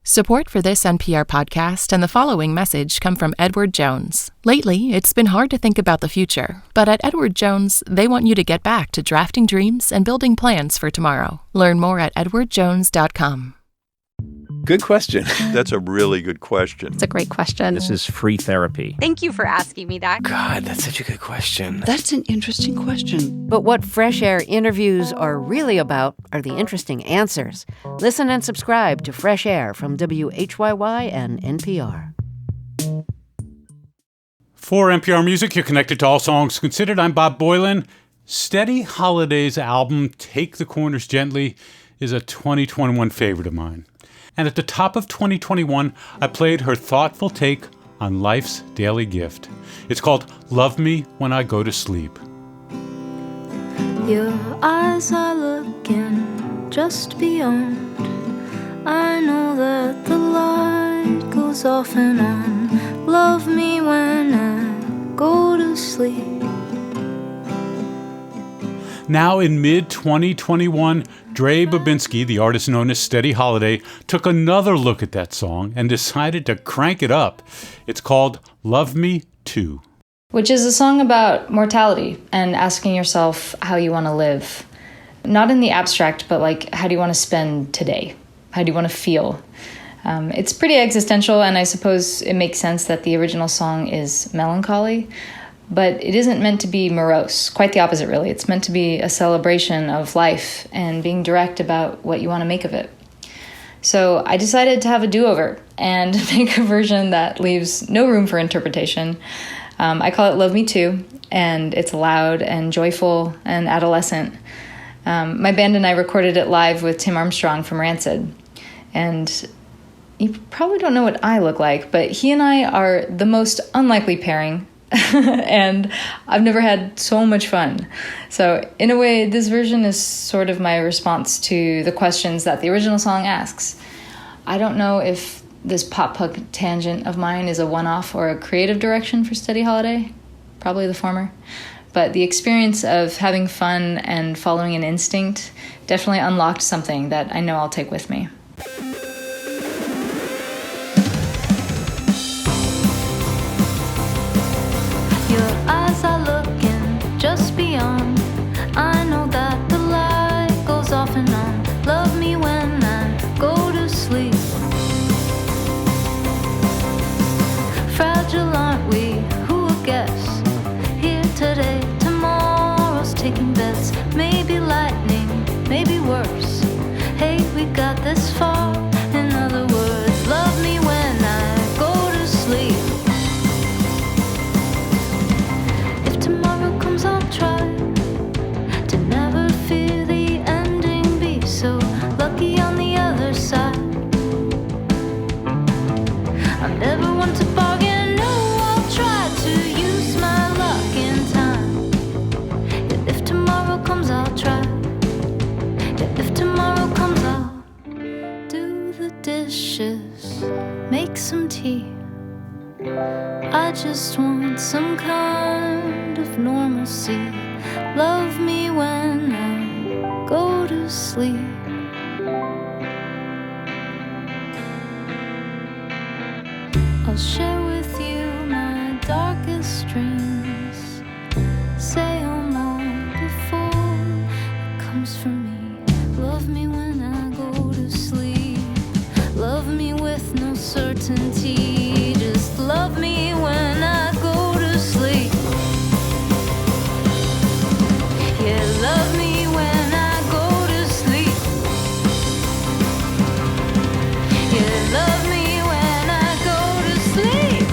Support for this NPR podcast and the following message come from Edward Jones. Lately, it's been hard to think about the future, but at Edward Jones, they want you to get back to drafting dreams and building plans for tomorrow. Learn more at edwardjones.com. Good question. That's a really good question. It's a great question. This is free therapy. Thank you for asking me that. God, that's such a good question. That's an interesting question. But what Fresh Air interviews are really about are the interesting answers. Listen and subscribe to Fresh Air from WHYY and NPR. For NPR Music, you're connected to All Songs Considered. I'm Bob Boylan. Steady Holiday's album, Take the Corners Gently, is a 2021 favorite of mine. And at the top of 2021, I played her thoughtful take on life's daily gift. It's called Love Me When I Go to Sleep. Your eyes are looking just beyond. I know that the light goes off and on. Love me when I go to sleep. Now in mid-2021, Dre Babinski, the artist known as Steady Holiday, took another look at that song and decided to crank it up. It's called Love Me Too. Which is a song about mortality and asking yourself how you want to live. Not in the abstract, but like, how do you want to spend today? How do you want to feel? It's pretty existential, and I suppose it makes sense that the original song is melancholy. But it isn't meant to be morose. Quite the opposite, really. It's meant to be a celebration of life and being direct about what you want to make of it. So I decided to have a do-over and make a version that leaves no room for interpretation. I call it Love Me Too, and it's loud and joyful and adolescent. My band and I recorded it live with Tim Armstrong from Rancid. And you probably don't know what I look like, but he and I are the most unlikely pairing. And I've never had so much fun. So in a way, this version is sort of my response to the questions that the original song asks. I don't know if this pop-punk tangent of mine is a one-off or a creative direction for Steady Holiday. Probably the former. But the experience of having fun and following an instinct definitely unlocked something that I know I'll take with me. Just beyond, I know that the light goes off and on. Love me when I go to sleep. Fragile, aren't we? Who would guess? Here today, tomorrow's taking bets. Maybe lightning, maybe worse. Hey, we got this far. In other words, love me when I go to sleep. I'll try to never fear the ending, be so lucky on the other side. I'm never one to bargain, no, I'll try to use my luck in time. Yet if tomorrow comes, I'll try. Yet if tomorrow comes, I'll do the dishes, make some tea. I just want some kind of normalcy. Love me when I go to sleep. I'll share with you my darkest dreams. Say oh more before it comes from me. Love me when I go to sleep. Love me with no certainty. Just love me when I go to sleep. Yeah, love me when I go to sleep. Yeah, love me when I go to sleep.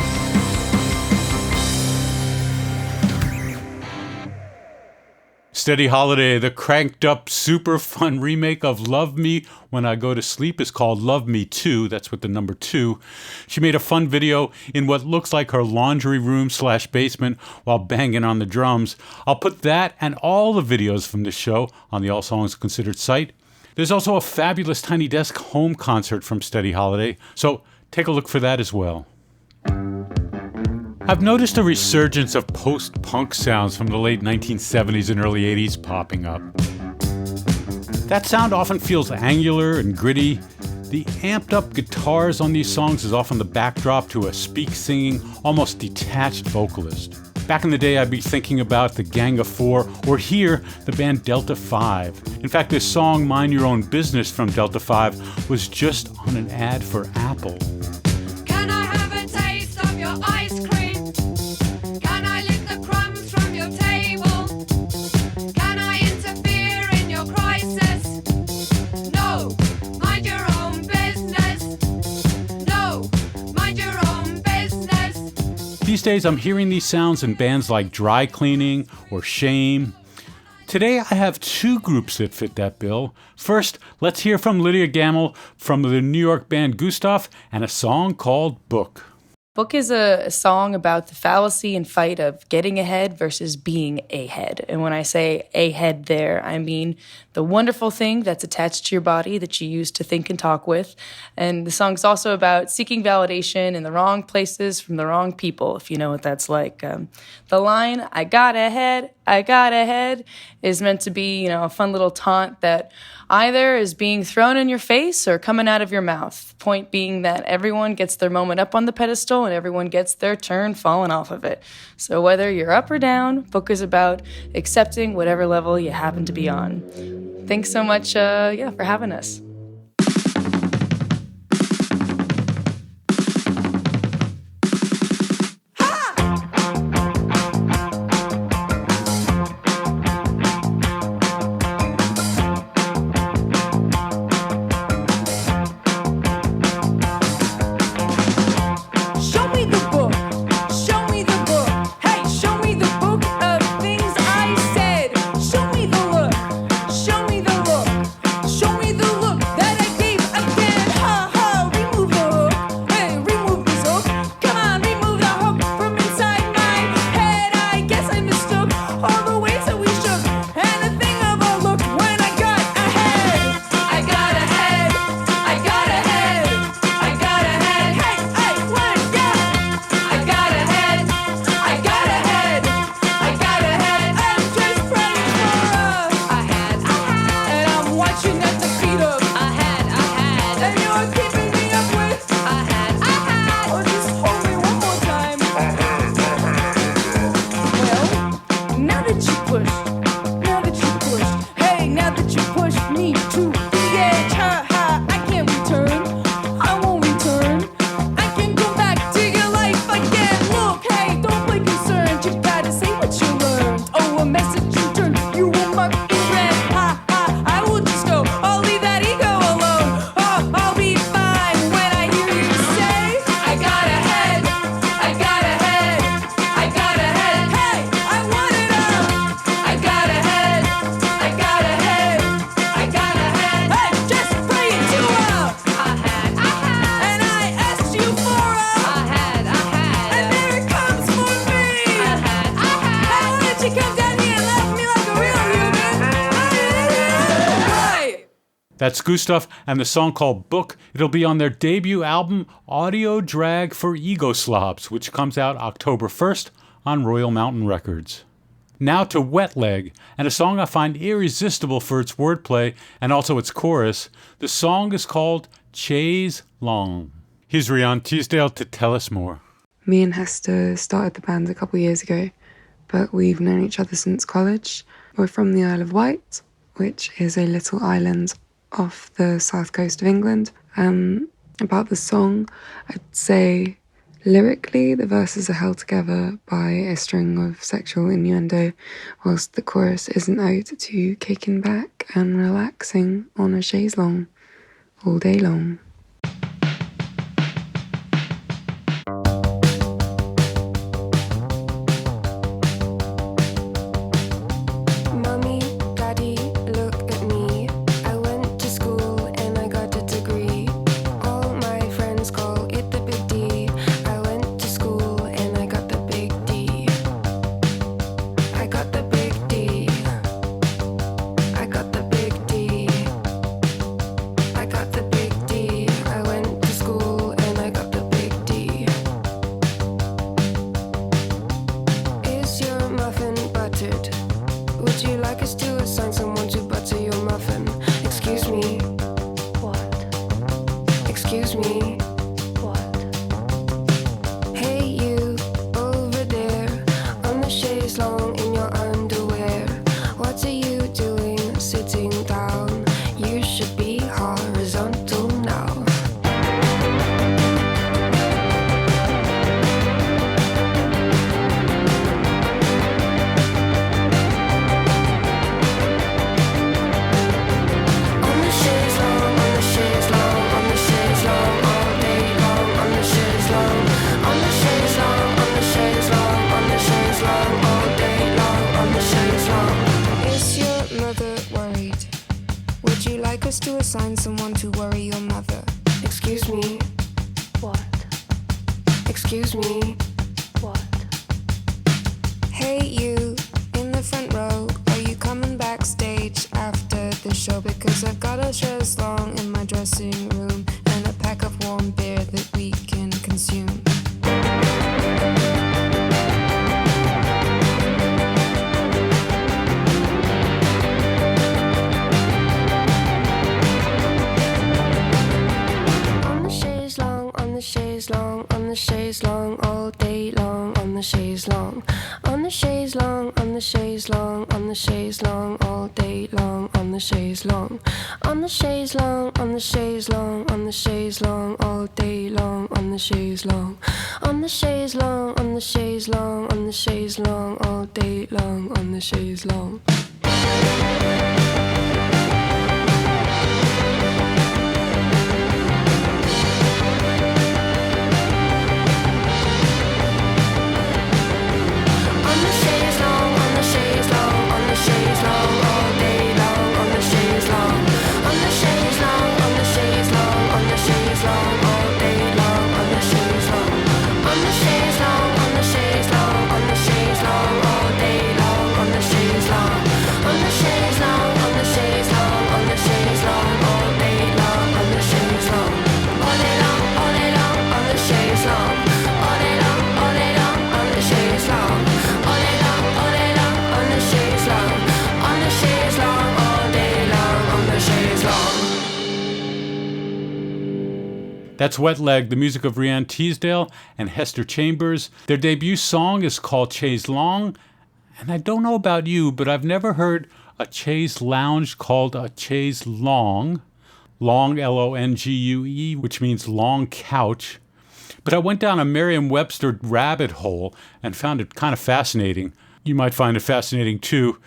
Steady Holiday, the cranked up, super fun remake of Love Me When I Go to Sleep, is called Love Me Too. That's with the number 2. She made a fun video in what looks like her laundry room / basement while banging on the drums. I'll put that and all the videos from this show on the All Songs Considered site. There's also a fabulous Tiny Desk home concert from Steady Holiday, so take a look for that as well. I've noticed a resurgence of post-punk sounds from the late 1970s and early 80s popping up. That sound often feels angular and gritty. The amped up guitars on these songs is often the backdrop to a speak-singing, almost detached vocalist. Back in the day, I'd be thinking about the Gang of Four, or here, the band Delta 5. In fact, this song, Mind Your Own Business from Delta 5, was just on an ad for Apple. Can I have a taste of your ice cream? Can I lick the crumbs from your table? Can I interfere in your crisis? No, mind your own business. No, mind your own business. These days, I'm hearing these sounds in bands like Dry Cleaning or Shame. Today, I have two groups that fit that bill. First, let's hear from Lydia Gamble from the New York band Gustav and a song called Book. Book is a song about the fallacy and fight of getting ahead versus being a head. And when I say a head there, I mean the wonderful thing that's attached to your body that you use to think and talk with. And the song's also about seeking validation in the wrong places from the wrong people, if you know what that's like. The line, I got ahead, is meant to be, a fun little taunt that either is being thrown in your face or coming out of your mouth. Point being that everyone gets their moment up on the pedestal and everyone gets their turn falling off of it. So whether you're up or down, Book is about accepting whatever level you happen to be on. Thanks so much, for having us. That's Gustav and the song called Book. It'll be on their debut album, Audio Drag for Ego Slobs, which comes out October 1st on Royal Mountain Records. Now to Wet Leg, and a song I find irresistible for its wordplay and also its chorus. The song is called Chaise Long. Here's Rian Teasdale to tell us more. Me and Hester started the band a couple years ago, but we've known each other since college. We're from the Isle of Wight, which is a little island off the south coast of England. About the song, I'd say lyrically the verses are held together by a string of sexual innuendo, whilst the chorus is an ode to kicking back and relaxing on a chaise longue all day long. I got the big D. excuse me. What? Hey, you in the front row, are you coming backstage after the show? Because I've got a chaise longue in my dressing room and a pack of warm beer that we can consume. On the chaise longue, on the chaise longue, all day long, on the chaise longue. On the chaise longue, on the chaise longue, on the chaise longue, all day long, on the chaise longue. On the chaise longue, on the chaise longue, on the chaise longue, all day long, on the chaise longue. On the chaise longue, on the chaise longue, on the chaise longue, all day long, on the chaise longue. That's Wet Leg, the music of Rianne Teasdale and Hester Chambers. Their debut song is called Chaise Longue, and I don't know about you, but I've never heard a chaise lounge called a chaise longue. Long, L-O-N-G-U-E, which means long couch. But I went down a Merriam-Webster rabbit hole and found it kind of fascinating. You might find it fascinating too.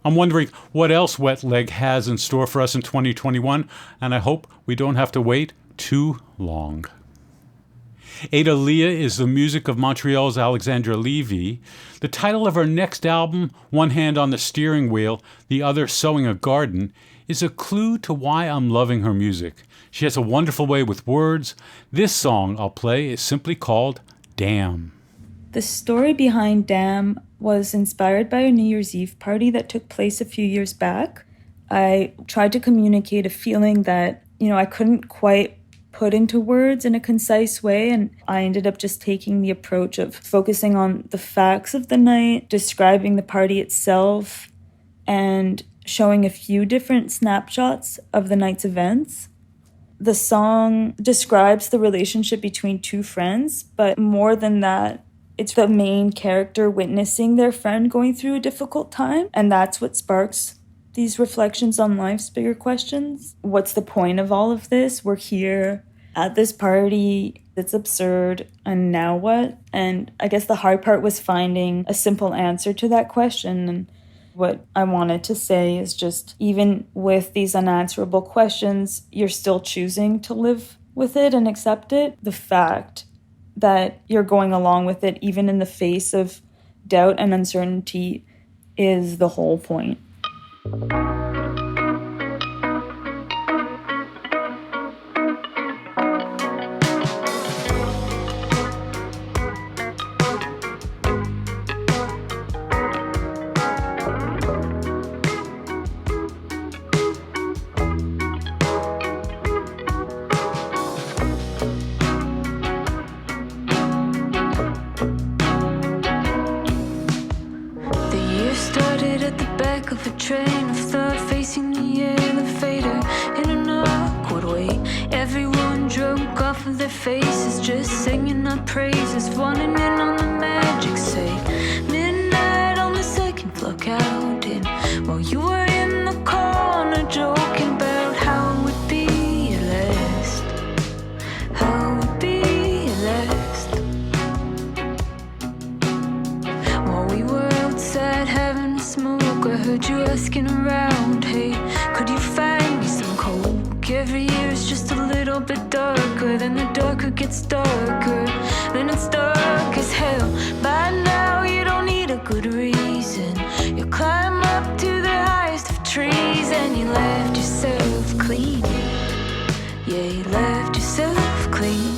I'm wondering what else Wet Leg has in store for us in 2021, and I hope we don't have to wait too long. Ada Leah is the music of Montreal's Alexandra Levy. The title of her next album, One Hand on the Steering Wheel, the Other Sowing a Garden, is a clue to why I'm loving her music. She has a wonderful way with words. This song I'll play is simply called Damn. The story behind Damn was inspired by a New Year's Eve party that took place a few years back. I tried to communicate a feeling that, I couldn't quite put into words in a concise way, and I ended up just taking the approach of focusing on the facts of the night, describing the party itself, and showing a few different snapshots of the night's events. The song describes the relationship between two friends, but more than that, it's the main character witnessing their friend going through a difficult time, and that's what sparks these reflections on life's bigger questions. What's the point of all of this? We're here at this party. It's absurd. And now what? And I guess the hard part was finding a simple answer to that question. And what I wanted to say is just, even with these unanswerable questions, you're still choosing to live with it and accept it. The fact that you're going along with it, even in the face of doubt and uncertainty, is the whole point. Train of thought facing the elevator in an awkward way. Everyone drunk off of their faces, just singing our praises, wanting in on the magic. Say midnight on the second floor counting, while you were in the corner joking about how it would be your last, how it would be your last. While we were outside having a smoke, I heard you asking around, hey, could you find me some coke? Every year it's just a little bit darker, then the darker gets darker, then it's dark as hell. By now you don't need a good reason. You climb up to the highest of trees and you left yourself clean. Yeah, you left yourself clean.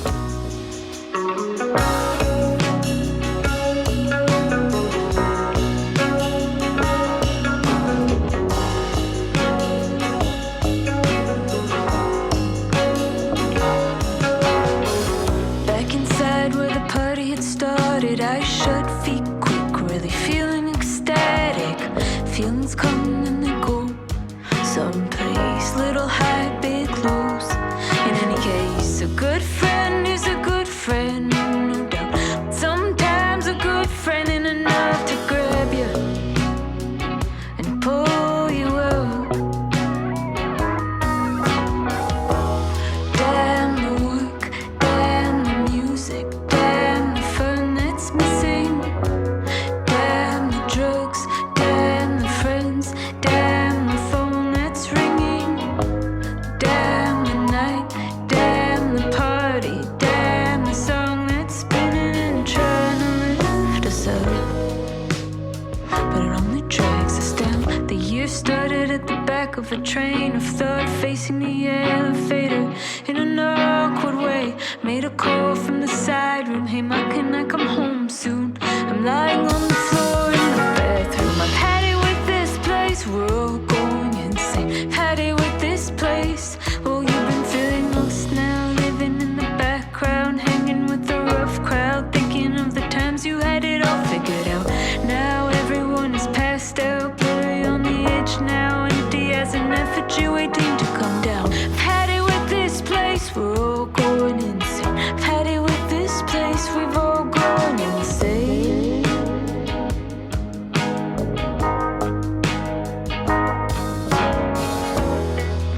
back of a train of thought, facing the elevator in an awkward way. Made a call from the side room, hey ma, can I come home soon? I'm lying on the floor in the bathroom. I've had it with this place, we're all going insane. Had it with this place. Oh, you've been feeling lost now, living in the background, hanging with the rough crowd, thinking of the times you had it all figured out. Now everyone is passed out, blurry on the edge now, empty as an effigy waiting to come down. I've had it with this place, we're all going insane. I've had it with this place, we've all gone insane.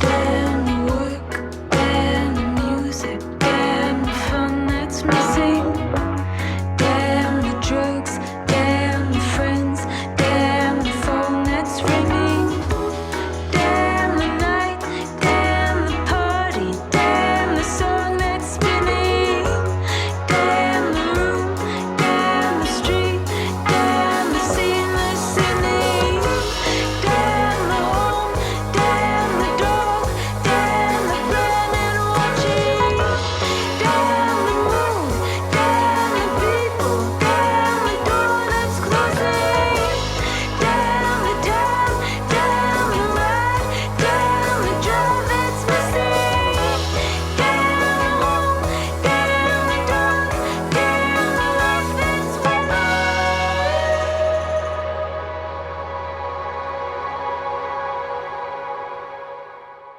Damn the work, damn the music, damn the fun that's missing. Damn the drugs, damn the friends, damn the phone that's ringing. Damn the night, damn the party, damn the song that's spinning. Damn the room, damn the street, damn the scene that's sinning. Damn the home, damn the dog, damn the plan and watching. Damn the mood, damn the people, damn the door that's closing. Damn the time, damn the ride, damn the job that's missing. Damn the home, damn the dog, damn the life that's winning.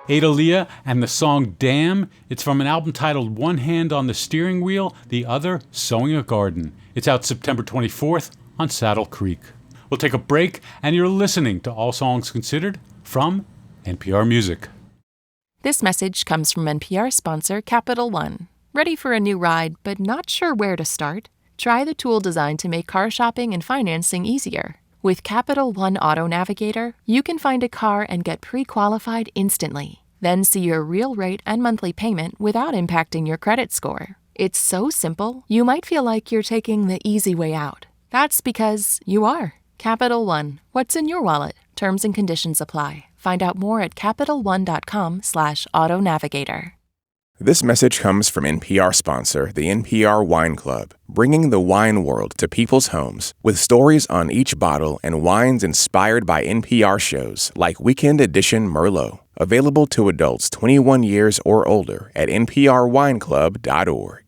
Ada Leah and the song Damn. It's from an album titled One Hand on the Steering Wheel, the other Sowing a Garden. It's out September 24th on Saddle Creek. We'll take a break, and you're listening to All Songs Considered from NPR Music. This message comes from NPR sponsor Capital One. Ready for a new ride, but not sure where to start? Try the tool designed to make car shopping and financing easier. With Capital One Auto Navigator, you can find a car and get pre-qualified instantly. Then see your real rate and monthly payment without impacting your credit score. It's so simple, you might feel like you're taking the easy way out. That's because you are. Capital One. What's in your wallet? Terms and conditions apply. Find out more at CapitalOne.com/autonavigator. This message comes from NPR sponsor, the NPR Wine Club, bringing the wine world to people's homes with stories on each bottle and wines inspired by NPR shows like Weekend Edition Merlot, available to adults 21 years or older at nprwineclub.org.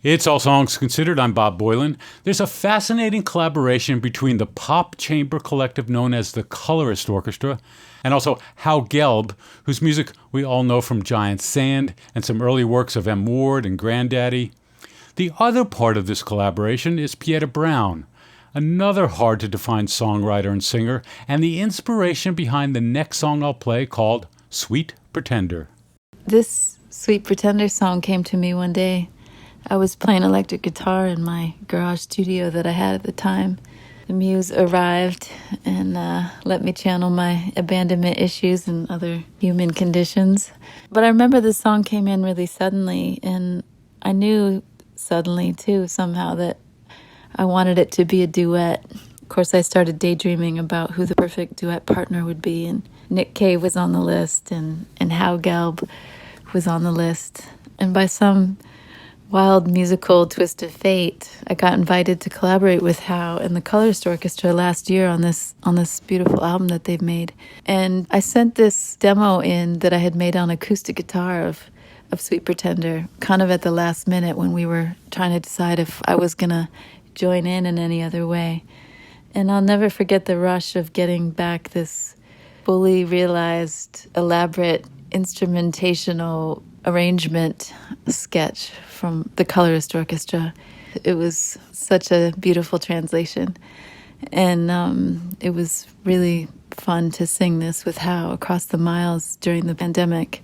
It's All Songs Considered. I'm Bob Boylan. There's a fascinating collaboration between the pop chamber collective known as the Colorist Orchestra and also Hal Gelb, whose music we all know from Giant Sand and some early works of M. Ward and Grandaddy. The other part of this collaboration is Pieta Brown, another hard-to-define songwriter and singer, and the inspiration behind the next song I'll play called Sweet Pretender. This Sweet Pretender song came to me one day. I was playing electric guitar in my garage studio that I had at the time. The muse arrived and let me channel my abandonment issues and other human conditions. But I remember the song came in really suddenly, and I knew suddenly, too, somehow that I wanted it to be a duet. Of course, I started daydreaming about who the perfect duet partner would be, and Nick Cave was on the list, and Hal Gelb was on the list. And by some wild musical twist of fate, I got invited to collaborate with Hal and the Colorist Orchestra last year on this beautiful album that they've made. And I sent this demo in that I had made on acoustic guitar of Sweet Pretender, kind of at the last minute when we were trying to decide if I was going to join in any other way. And I'll never forget the rush of getting back this fully realized, elaborate instrumentational arrangement sketch from the Colorist Orchestra. It was such a beautiful translation. And it was really fun to sing this with Hal across the miles during the pandemic.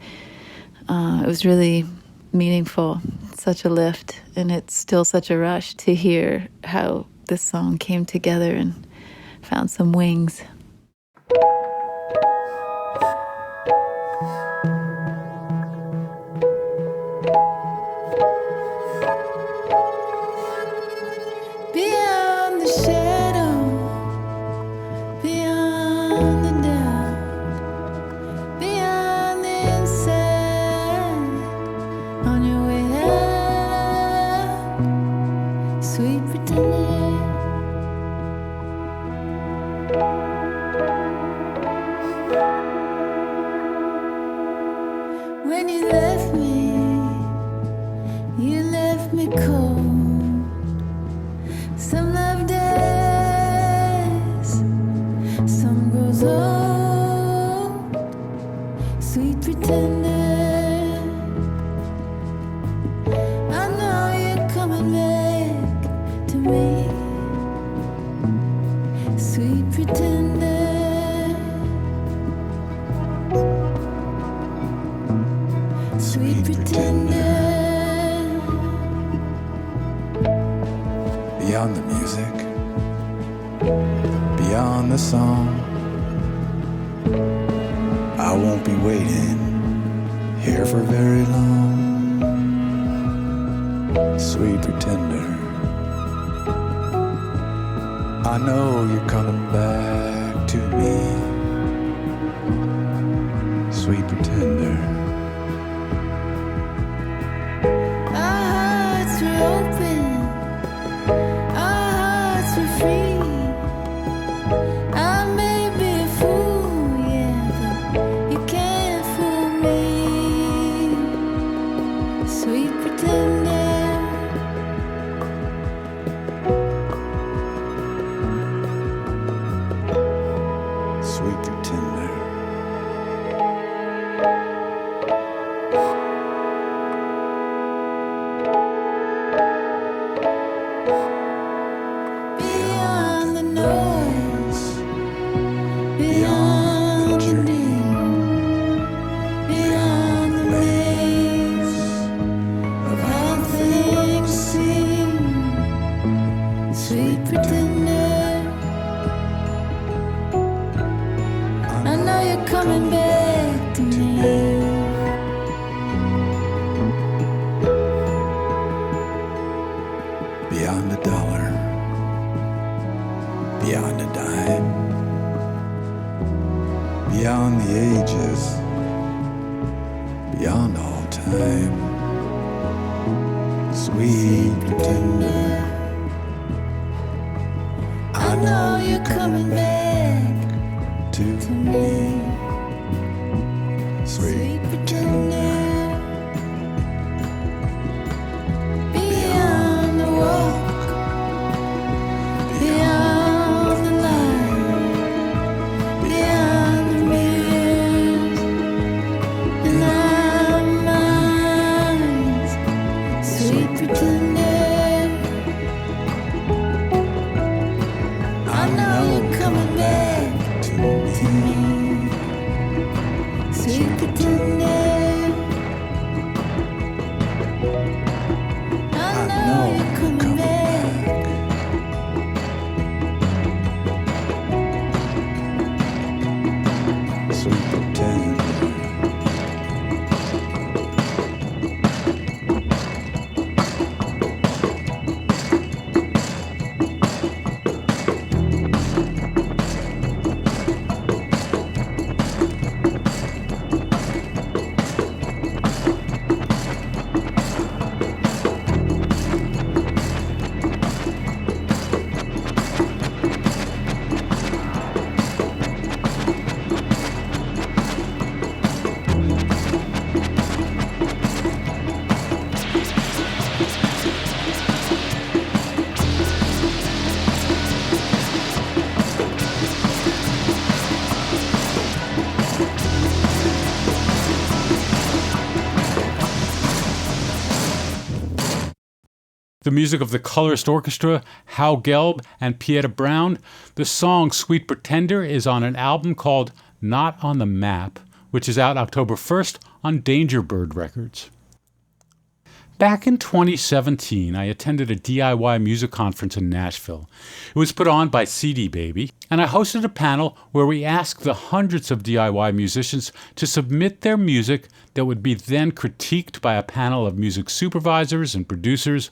It was really meaningful, such a lift, and it's still such a rush to hear how this song came together and found some wings. Beyond the shadow, beyond the doubt, You left me cold. Some love dies, some grows old. Sweet pretender, I know you're coming back to me. Sweet pretender, sweet pretender. Beyond the music, beyond the song, I won't be waiting here for very long. Sweet pretender, I know you're coming back to me. Sweet pretender, our hearts were open, our hearts were free. I may be a fool, yeah, but you can't fool me. Sweet pretender, sweet pretender. beyond the noise, beyond the dream, beyond the maze of how things seem. Sweet pretender, I know you're coming back to me. Beyond a dollar, beyond a dime, beyond the ages, beyond all time. Sweet pretender, I know you're coming back to to me. sweet Pretender, beyond the walk, beyond the line, beyond the mirrors in our minds. Sweet pretender, I know you're coming back to to me. me. Sweet pretender, I know you're coming back. Sweet pretender. The music of the Colorist Orchestra, Hal Gelb, and Pieta Brown. The song Sweet Pretender is on an album called Not on the Map, which is out October 1st on Danger Bird Records. Back in 2017, I attended a DIY music conference in Nashville. It was put on by CD Baby, and I hosted a panel where we asked the hundreds of DIY musicians to submit their music that would be then critiqued by a panel of music supervisors and producers.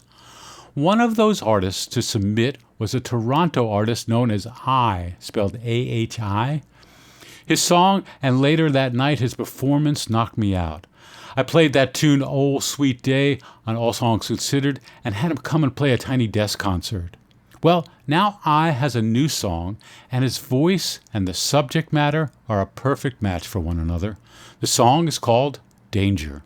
One of those artists to submit was a Toronto artist known as I, spelled A-H-I. His song, and later that night his performance, knocked me out. I played that tune, Old Sweet Day, on All Songs Considered, and had him come and play a tiny desk concert. Well, now I has a new song, and his voice and the subject matter are a perfect match for one another. The song is called Danger.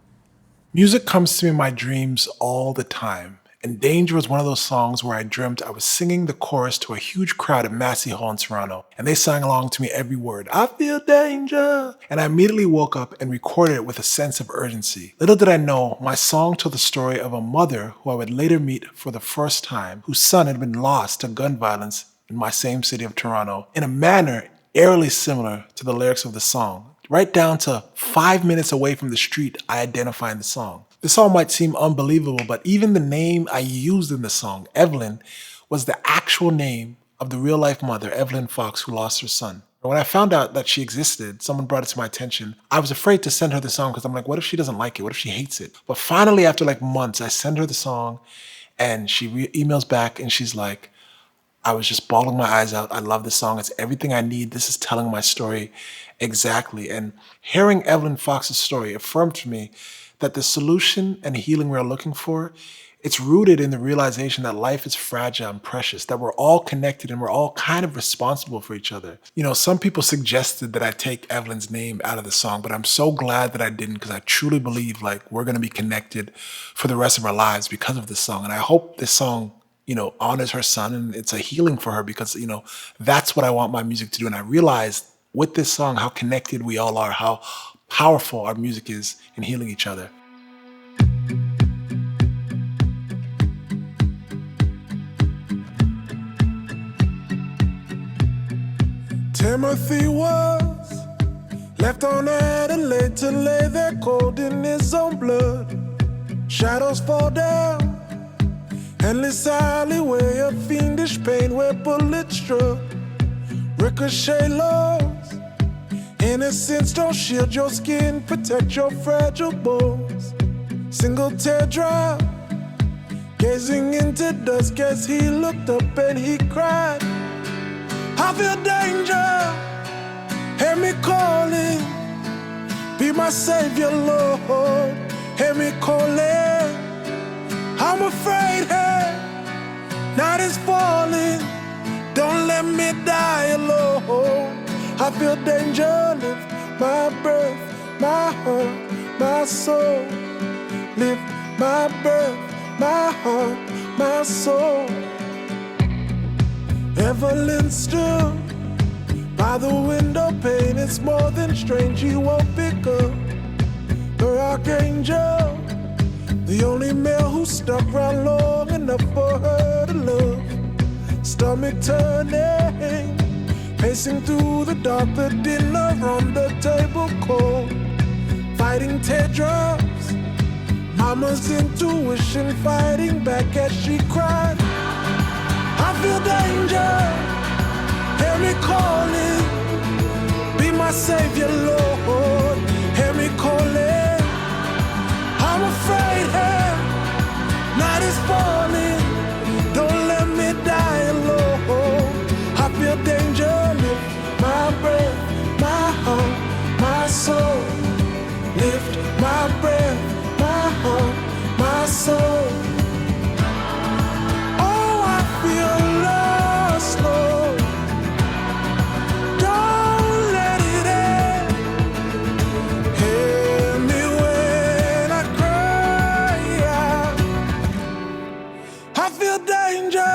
Music comes to me in my dreams all the time, and Danger was one of those songs where I dreamt I was singing the chorus to a huge crowd at Massey Hall in Toronto, and they sang along to me every word. I feel danger! And I immediately woke up and recorded it with a sense of urgency. Little did I know, my song told the story of a mother who I would later meet for the first time, whose son had been lost to gun violence in my same city of Toronto, in a manner eerily similar to the lyrics of the song. Right down to 5 minutes away from the street I identify in the song. This all might seem unbelievable, but even the name I used in the song, Evelyn, was the actual name of the real-life mother, Evelyn Fox, who lost her son. When I found out that she existed, someone brought it to my attention. I was afraid to send her the song because I'm like, what if she doesn't like it? What if she hates it? But finally, after like months, I send her the song and she emails back and she's like, I was just bawling my eyes out. I love this song. It's everything I need. This is telling my story exactly. And hearing Evelyn Fox's story affirmed to me that the solution and healing we're looking for, it's rooted in the realization that life is fragile and precious, that we're all connected and we're all kind of responsible for each other. You know, some people suggested that I take Evelyn's name out of the song, but I'm so glad that I didn't because I truly believe like we're going to be connected for the rest of our lives because of this song. And I hope this song, you know, honors her son and it's a healing for her because, you know, that's what I want my music to do. And I realized with this song how connected we all are, how powerful our music is in healing each other. Timothy was left on Adelaide to lay there cold in his own blood. Shadows fall down, endless alleyway of fiendish pain where bullets struck. Ricochet laws, innocence don't shield your skin, protect your fragile bones. Single teardrop, gazing into dusk as he looked up and he cried, I feel danger, hear me calling, be my savior, Lord, hear me calling. I'm afraid, hey, night is falling, don't let me die alone. I feel danger, lift my breath, my heart, my soul. Lift my breath, my heart, my soul. Evelyn stood by the window pane. It's more than strange, he won't pick up. Her archangel, the only male who stuck around long enough for her to love. Stomach turning, pacing through the dark, the dinner on the table cold. Fighting teardrops, mama's intuition fighting back as she cried, I feel danger, hear me calling, be my savior, Lord, hear me calling. I'm afraid, hey, night is falling, don't let me die alone. I feel danger, lift my breath, my heart, my soul. Lift my breath, my heart, my soul. Oh, I feel lost, Lord. Don't let it end. Hear me when I cry out. I feel danger,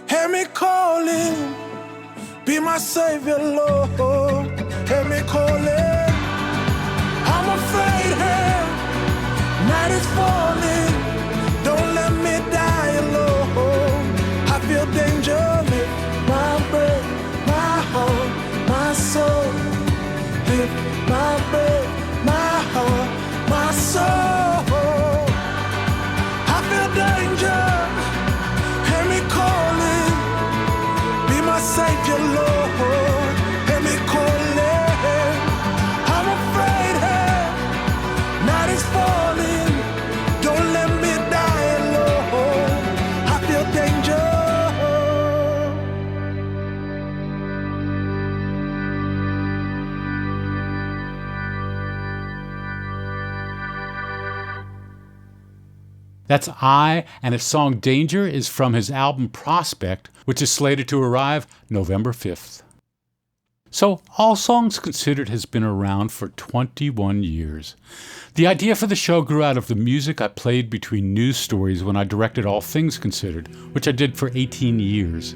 hear me calling, be my savior, Lord, hear me calling. I'm afraid, hey, night is falling, don't let me die alone. I feel danger, lift my breath, my heart, my soul. Lift my breath, my heart, my soul. I feel danger, hear me calling, be my savior, Lord, hear me calling. I'm afraid, hey, night is falling, don't let me die alone. I feel danger. That's I, and its song Danger is from his album Prospect, which is slated to arrive November 5th. So, All Songs Considered has been around for 21 years. The idea for the show grew out of the music I played between news stories when I directed All Things Considered, which I did for 18 years.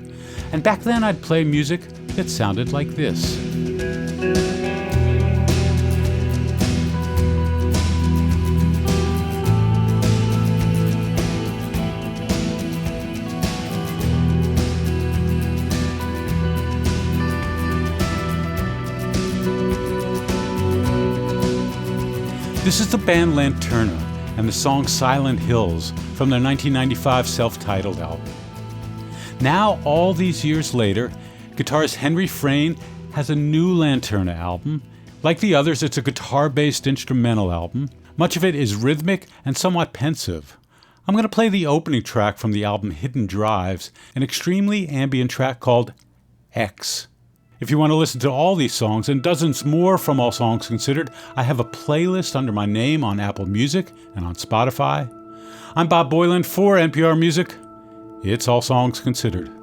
And back then I'd play music that sounded like this. This is the band Lanterna and the song Silent Hills from their 1995 self-titled album. Now, all these years later, guitarist Henry Frayne has a new Lanterna album. Like the others, it's a guitar-based instrumental album. Much of it is rhythmic and somewhat pensive. I'm going to play the opening track from the album Hidden Drives, an extremely ambient track called X. If you want to listen to all these songs and dozens more from All Songs Considered, I have a playlist under my name on Apple Music and on Spotify. I'm Bob Boylan for NPR Music. It's All Songs Considered.